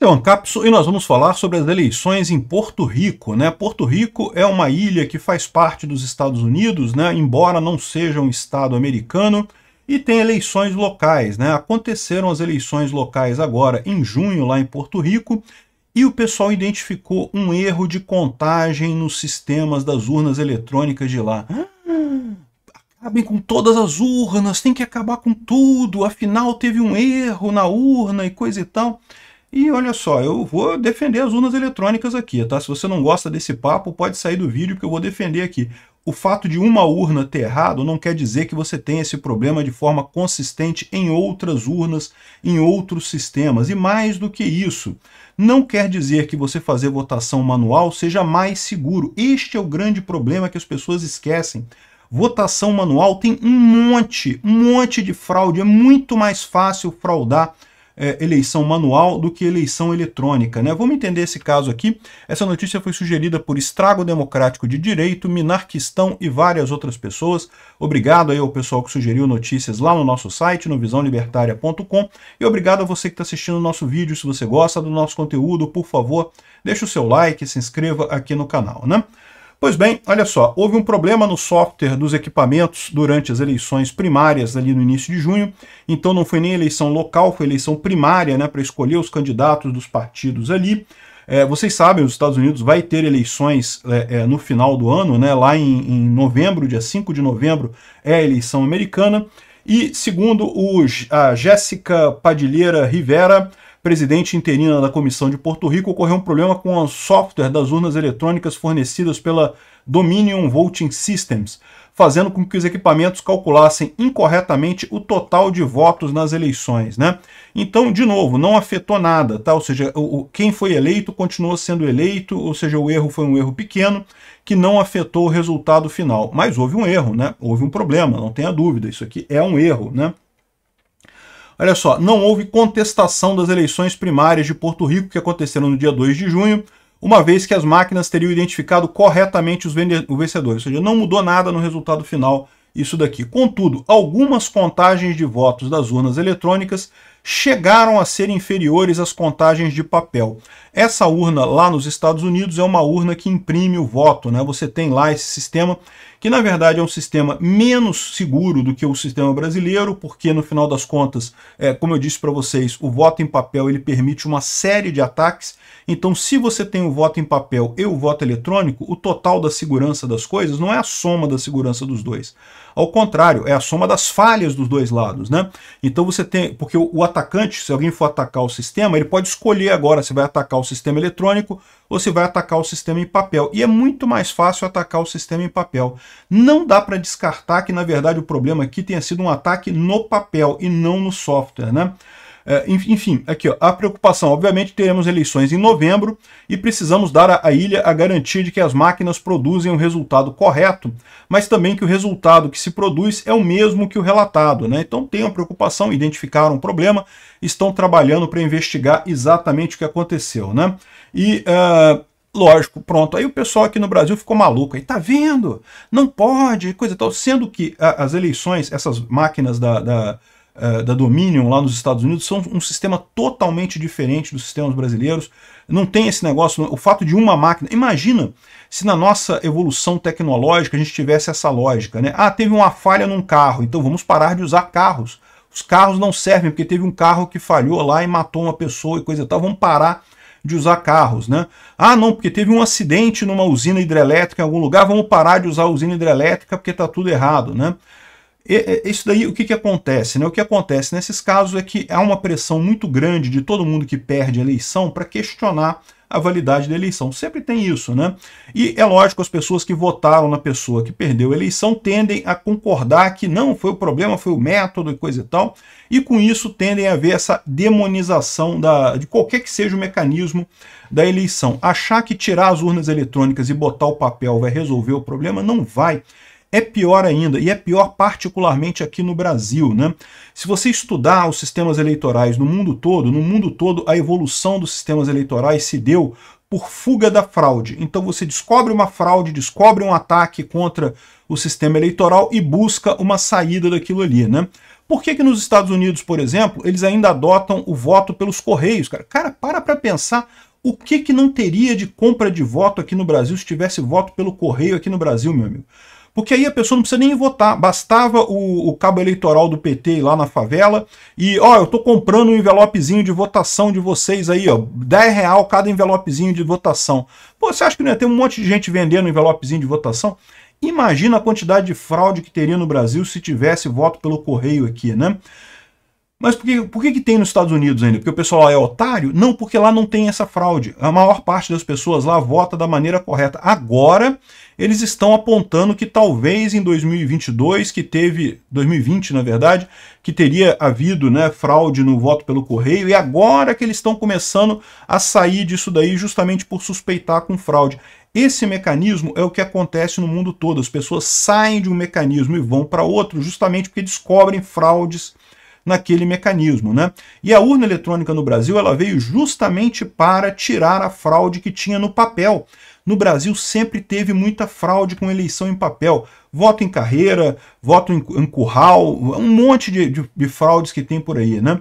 Eu Ancapso, e nós vamos falar sobre as eleições em Porto Rico, né? Porto Rico é uma ilha que faz parte dos Estados Unidos, né? Embora não seja um estado americano, e tem eleições locais, né? Aconteceram as eleições locais agora em junho lá em Porto Rico, e o pessoal identificou um erro de contagem nos sistemas das urnas eletrônicas de lá. Acabem com todas as urnas, tem que acabar com tudo, afinal teve um erro na urna e coisa e tal. E olha só, eu vou defender as urnas eletrônicas aqui, tá? Se você não gosta desse papo, pode sair do vídeo que eu vou defender aqui. O fato de uma urna ter errado não quer dizer que você tenha esse problema de forma consistente em outras urnas, em outros sistemas. E mais do que isso, não quer dizer que você fazer votação manual seja mais seguro. Este é o grande problema que as pessoas esquecem. Votação manual tem um monte de fraude. É muito mais fácil fraudar eleição manual do que eleição eletrônica, né? Vamos entender esse caso aqui. Essa notícia foi sugerida por Estrago Democrático de Direito, Minarquistão e várias outras pessoas. Obrigado aí ao pessoal que sugeriu notícias lá no nosso site, no visãolibertaria.com, e obrigado a você que está assistindo o nosso vídeo. Se você gosta do nosso conteúdo, por favor, deixe o seu like, se inscreva aqui no canal, né? Pois bem, olha só, houve um problema no software dos equipamentos durante as eleições primárias ali no início de junho, então não foi nem eleição local, foi eleição primária, né, para escolher os candidatos dos partidos ali. Vocês sabem, os Estados Unidos vai ter eleições no final do ano, né, lá em novembro, dia 5 de novembro é a eleição americana, e segundo a Jéssica Padilheira Rivera, presidente interina da Comissão de Porto Rico, ocorreu um problema com o software das urnas eletrônicas fornecidas pela Dominion Voting Systems, fazendo com que os equipamentos calculassem incorretamente o total de votos nas eleições, né? Então, de novo, não afetou nada, tá? Ou seja, quem foi eleito continuou sendo eleito, ou seja, o erro foi um erro pequeno que não afetou o resultado final. Mas houve um erro, né? Houve um problema, não tenha dúvida, isso aqui é um erro, né? Olha só, não houve contestação das eleições primárias de Porto Rico que aconteceram no dia 2 de junho, uma vez que as máquinas teriam identificado corretamente os vencedores, ou seja, não mudou nada no resultado final isso daqui. Contudo, algumas contagens de votos das urnas eletrônicas chegaram a ser inferiores às contagens de papel. Essa urna lá nos Estados Unidos é uma urna que imprime o voto, né? Você tem lá esse sistema, que na verdade é um sistema menos seguro do que o sistema brasileiro, porque no final das contas, como eu disse para vocês, o voto em papel ele permite uma série de ataques. Então, se você tem o voto em papel e o voto eletrônico, o total da segurança das coisas não é a soma da segurança dos dois. Ao contrário, é a soma das falhas dos dois lados, né? Então você tem, porque o atacante, se alguém for atacar o sistema, ele pode escolher agora se vai atacar o sistema eletrônico ou se vai atacar o sistema em papel. E é muito mais fácil atacar o sistema em papel. Não dá para descartar que, na verdade, o problema aqui tenha sido um ataque no papel e não no software, né? Enfim, aqui ó, a preocupação, obviamente teremos eleições em novembro e precisamos dar à ilha a garantia de que as máquinas produzem o resultado correto, mas também que o resultado que se produz é o mesmo que o relatado, né? Então tem uma preocupação, identificaram um problema, estão trabalhando para investigar exatamente o que aconteceu, né? E lógico, pronto, aí o pessoal aqui no Brasil ficou maluco, aí tá vendo? Não pode, coisa e tal, sendo que as eleições, essas máquinas da Dominion lá nos Estados Unidos são um sistema totalmente diferente dos sistemas brasileiros. Não tem esse negócio, o fato de uma máquina... Imagina se na nossa evolução tecnológica a gente tivesse essa lógica, né? Ah, teve uma falha num carro, então vamos parar de usar carros. Os carros não servem porque teve um carro que falhou lá e matou uma pessoa e coisa e tal, vamos parar de usar carros, né? Ah, não, porque teve um acidente numa usina hidrelétrica em algum lugar, vamos parar de usar a usina hidrelétrica porque está tudo errado, né? Isso daí, o que acontece, né? O que acontece nesses casos é que há uma pressão muito grande de todo mundo que perde a eleição para questionar a validade da eleição. Sempre tem isso, né? E é lógico, as pessoas que votaram na pessoa que perdeu a eleição tendem a concordar que não, foi o problema, foi o método e coisa e tal, e com isso tendem a ver essa demonização de qualquer que seja o mecanismo da eleição. Achar que tirar as urnas eletrônicas e botar o papel vai resolver o problema, não vai. É pior ainda, e é pior particularmente aqui no Brasil, né? Se você estudar os sistemas eleitorais no mundo todo a evolução dos sistemas eleitorais se deu por fuga da fraude. Então você descobre uma fraude, descobre um ataque contra o sistema eleitoral e busca uma saída daquilo ali, né? Por que nos Estados Unidos, por exemplo, eles ainda adotam o voto pelos correios? Cara, para pensar o que não teria de compra de voto aqui no Brasil se tivesse voto pelo correio aqui no Brasil, meu amigo. Porque aí a pessoa não precisa nem votar, bastava o cabo eleitoral do PT ir lá na favela e, ó, eu tô comprando um envelopezinho de votação de vocês aí, ó, R$10 cada envelopezinho de votação. Pô, você acha que não ia ter um monte de gente vendendo envelopezinho de votação? Imagina a quantidade de fraude que teria no Brasil se tivesse voto pelo correio aqui, né? Mas por que tem nos Estados Unidos ainda? Porque o pessoal lá é otário? Não, porque lá não tem essa fraude. A maior parte das pessoas lá vota da maneira correta. Agora, eles estão apontando que talvez em 2022, 2020 na verdade, que teria havido, né, fraude no voto pelo correio, e agora que eles estão começando a sair disso daí justamente por suspeitar com fraude. Esse mecanismo é o que acontece no mundo todo. As pessoas saem de um mecanismo e vão para outro justamente porque descobrem fraudes naquele mecanismo, né? E a urna eletrônica no Brasil, ela veio justamente para tirar a fraude que tinha no papel. No Brasil sempre teve muita fraude com eleição em papel. Voto em carreira, voto em curral, um monte de fraudes que tem por aí, né?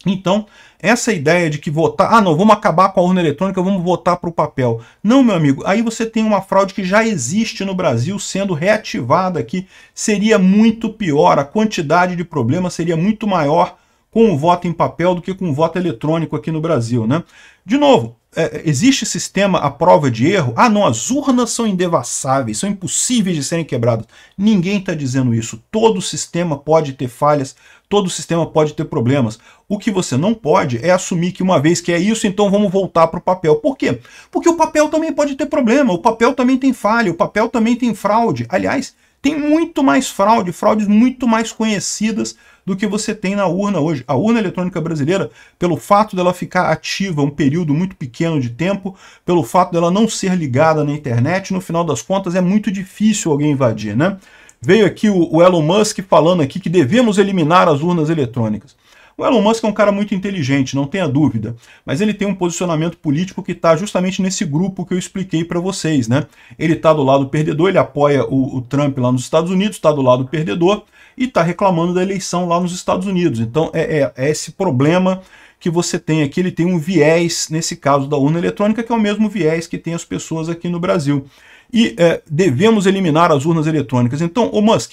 Então, essa ideia de que votar... Ah, não, vamos acabar com a urna eletrônica, vamos votar para o papel. Não, meu amigo, aí você tem uma fraude que já existe no Brasil sendo reativada aqui. Seria muito pior, a quantidade de problemas seria muito maior com o voto em papel do que com o voto eletrônico aqui no Brasil, né? De novo, existe sistema à prova de erro? Ah, não, as urnas são indevassáveis, são impossíveis de serem quebradas. Ninguém está dizendo isso. Todo sistema pode ter falhas, todo sistema pode ter problemas. O que você não pode é assumir que uma vez que é isso, então vamos voltar para o papel. Por quê? Porque o papel também pode ter problema, o papel também tem falha, o papel também tem fraude. Aliás, tem muito mais fraude, fraudes muito mais conhecidas do que você tem na urna hoje. A urna eletrônica brasileira, pelo fato dela ficar ativa um período muito pequeno de tempo, pelo fato dela não ser ligada na internet, no final das contas é muito difícil alguém invadir, né? Veio aqui o Elon Musk falando aqui que devemos eliminar as urnas eletrônicas. O Elon Musk é um cara muito inteligente, não tenha dúvida, mas ele tem um posicionamento político que está justamente nesse grupo que eu expliquei para vocês, né? Ele está do lado perdedor, ele apoia o Trump lá nos Estados Unidos, está do lado perdedor e está reclamando da eleição lá nos Estados Unidos. Então é esse problema que você tem aqui, ele tem um viés, nesse caso da urna eletrônica, que é o mesmo viés que tem as pessoas aqui no Brasil. E devemos eliminar as urnas eletrônicas. Então, o Musk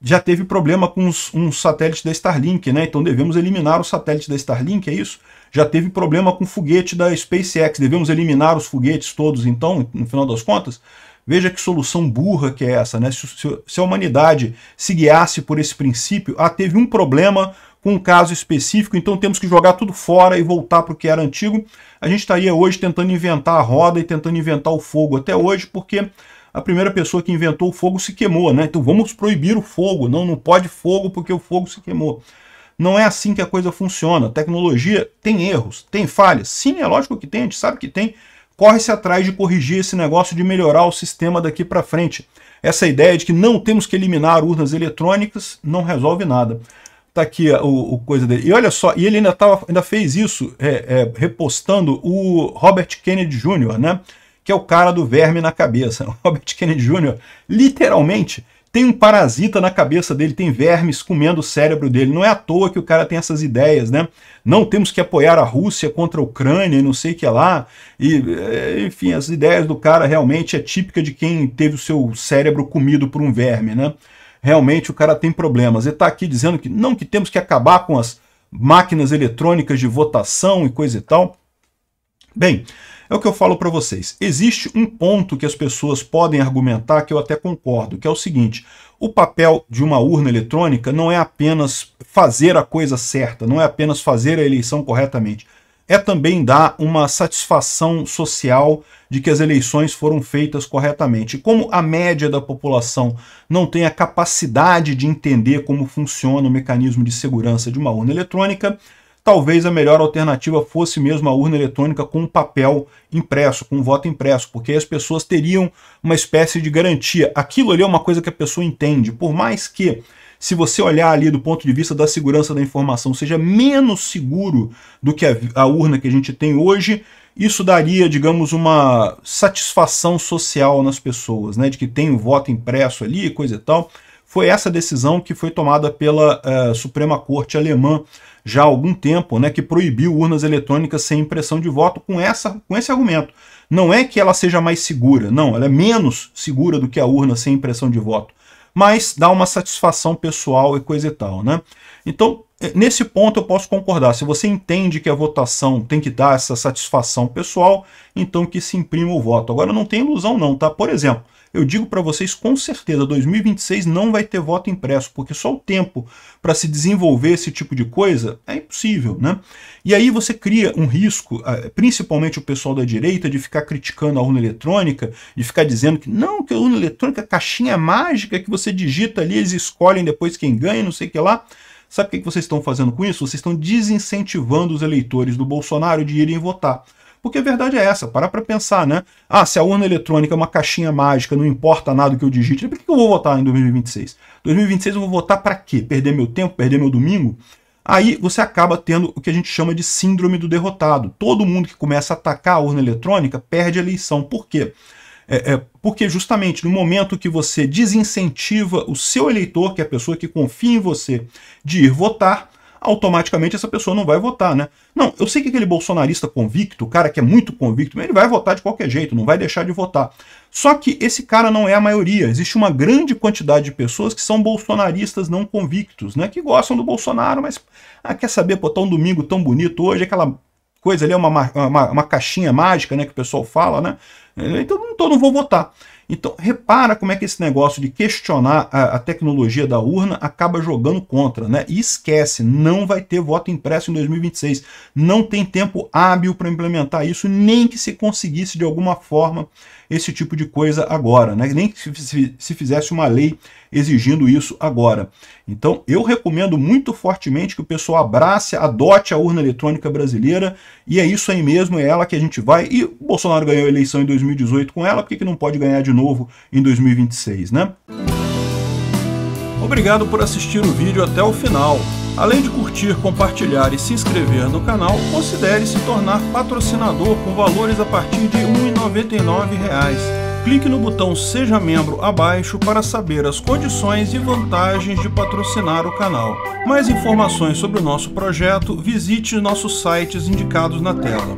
já teve problema com uns satélites da Starlink, né? Então devemos eliminar os satélites da Starlink, é isso? Já teve problema com o foguete da SpaceX, devemos eliminar os foguetes todos, então, no final das contas? Veja que solução burra que é essa, né? Se a humanidade se guiasse por esse princípio, teve um problema com um caso específico, então temos que jogar tudo fora e voltar para o que era antigo. A gente estaria hoje tentando inventar a roda e tentando inventar o fogo até hoje, porque a primeira pessoa que inventou o fogo se queimou, né? Então vamos proibir o fogo, não pode fogo porque o fogo se queimou. Não é assim que a coisa funciona. A tecnologia tem erros, tem falhas. Sim, é lógico que tem, a gente sabe que tem. Corre-se atrás de corrigir esse negócio, de melhorar o sistema daqui para frente. Essa ideia de que não temos que eliminar urnas eletrônicas não resolve nada. Tá aqui o coisa dele. E olha só, e ele ainda fez isso repostando o Robert Kennedy Jr., né? Que é o cara do verme na cabeça. O Robert Kennedy Jr. literalmente tem um parasita na cabeça dele, tem vermes comendo o cérebro dele. Não é à toa que o cara tem essas ideias, né? Não temos que apoiar a Rússia contra a Ucrânia e não sei o que lá. E, enfim, as ideias do cara realmente é típica de quem teve o seu cérebro comido por um verme, né? Realmente o cara tem problemas. Ele está aqui dizendo que não, que temos que acabar com as máquinas eletrônicas de votação e coisa e tal. Bem, é o que eu falo para vocês. Existe um ponto que as pessoas podem argumentar que eu até concordo, que é o seguinte: o papel de uma urna eletrônica não é apenas fazer a coisa certa, não é apenas fazer a eleição corretamente. É também dar uma satisfação social de que as eleições foram feitas corretamente. Como a média da população não tem a capacidade de entender como funciona o mecanismo de segurança de uma urna eletrônica, talvez a melhor alternativa fosse mesmo a urna eletrônica com papel impresso, com voto impresso, porque aí as pessoas teriam uma espécie de garantia. Aquilo ali é uma coisa que a pessoa entende, por mais que, se você olhar ali do ponto de vista da segurança da informação, seja menos seguro do que a urna que a gente tem hoje, isso daria, digamos, uma satisfação social nas pessoas, né, de que tem o voto impresso ali, coisa e tal. foi essa decisão que foi tomada pela Suprema Corte alemã já há algum tempo, né, que proibiu urnas eletrônicas sem impressão de voto com esse argumento. Não é que ela seja mais segura, não, ela é menos segura do que a urna sem impressão de voto, mas dá uma satisfação pessoal e coisa e tal, né? Então, nesse ponto eu posso concordar. Se você entende que a votação tem que dar essa satisfação pessoal, então que se imprima o voto. Agora, não tem ilusão não, tá? Por exemplo, eu digo para vocês com certeza, 2026 não vai ter voto impresso, porque só o tempo para se desenvolver esse tipo de coisa é impossível, né? E aí você cria um risco, principalmente o pessoal da direita, de ficar criticando a urna eletrônica, de ficar dizendo que não, que a urna eletrônica é caixinha mágica, que você digita ali, eles escolhem depois quem ganha, não sei o que lá. Sabe o que vocês estão fazendo com isso? Vocês estão desincentivando os eleitores do Bolsonaro de irem votar. Porque a verdade é essa, parar para pensar, né? Ah, se a urna eletrônica é uma caixinha mágica, não importa nada que eu digite, por que eu vou votar em 2026? 2026 eu vou votar para quê? Perder meu tempo? Perder meu domingo? Aí você acaba tendo o que a gente chama de síndrome do derrotado. Todo mundo que começa a atacar a urna eletrônica perde a eleição. Por quê? Porque justamente no momento que você desincentiva o seu eleitor, que é a pessoa que confia em você, de ir votar, automaticamente essa pessoa não vai votar, né? Não, eu sei que aquele bolsonarista convicto, o cara que é muito convicto, ele vai votar de qualquer jeito, não vai deixar de votar. Só que esse cara não é a maioria. Existe uma grande quantidade de pessoas que são bolsonaristas não convictos, né? Que gostam do Bolsonaro, mas quer saber, pô, tá um domingo tão bonito hoje, aquela coisa ali é uma caixinha mágica, né, que o pessoal fala, né? Então não vou votar. Então, repara como é que esse negócio de questionar a tecnologia da urna acaba jogando contra, né? E esquece, não vai ter voto impresso em 2026. Não tem tempo hábil para implementar isso, nem que se conseguisse de alguma forma esse tipo de coisa agora, né? Nem que se fizesse uma lei exigindo isso agora. Então, eu recomendo muito fortemente que o pessoal adote a urna eletrônica brasileira, e é isso aí mesmo, é ela que a gente vai. E o Bolsonaro ganhou a eleição em 2018 com ela, por que não pode ganhar de novo em 2026, né? Obrigado por assistir o vídeo até o final. Além de curtir, compartilhar e se inscrever no canal, considere se tornar patrocinador com valores a partir de R$ 1,99. Clique no botão Seja Membro abaixo para saber as condições e vantagens de patrocinar o canal. Mais informações sobre o nosso projeto, visite nossos sites indicados na tela.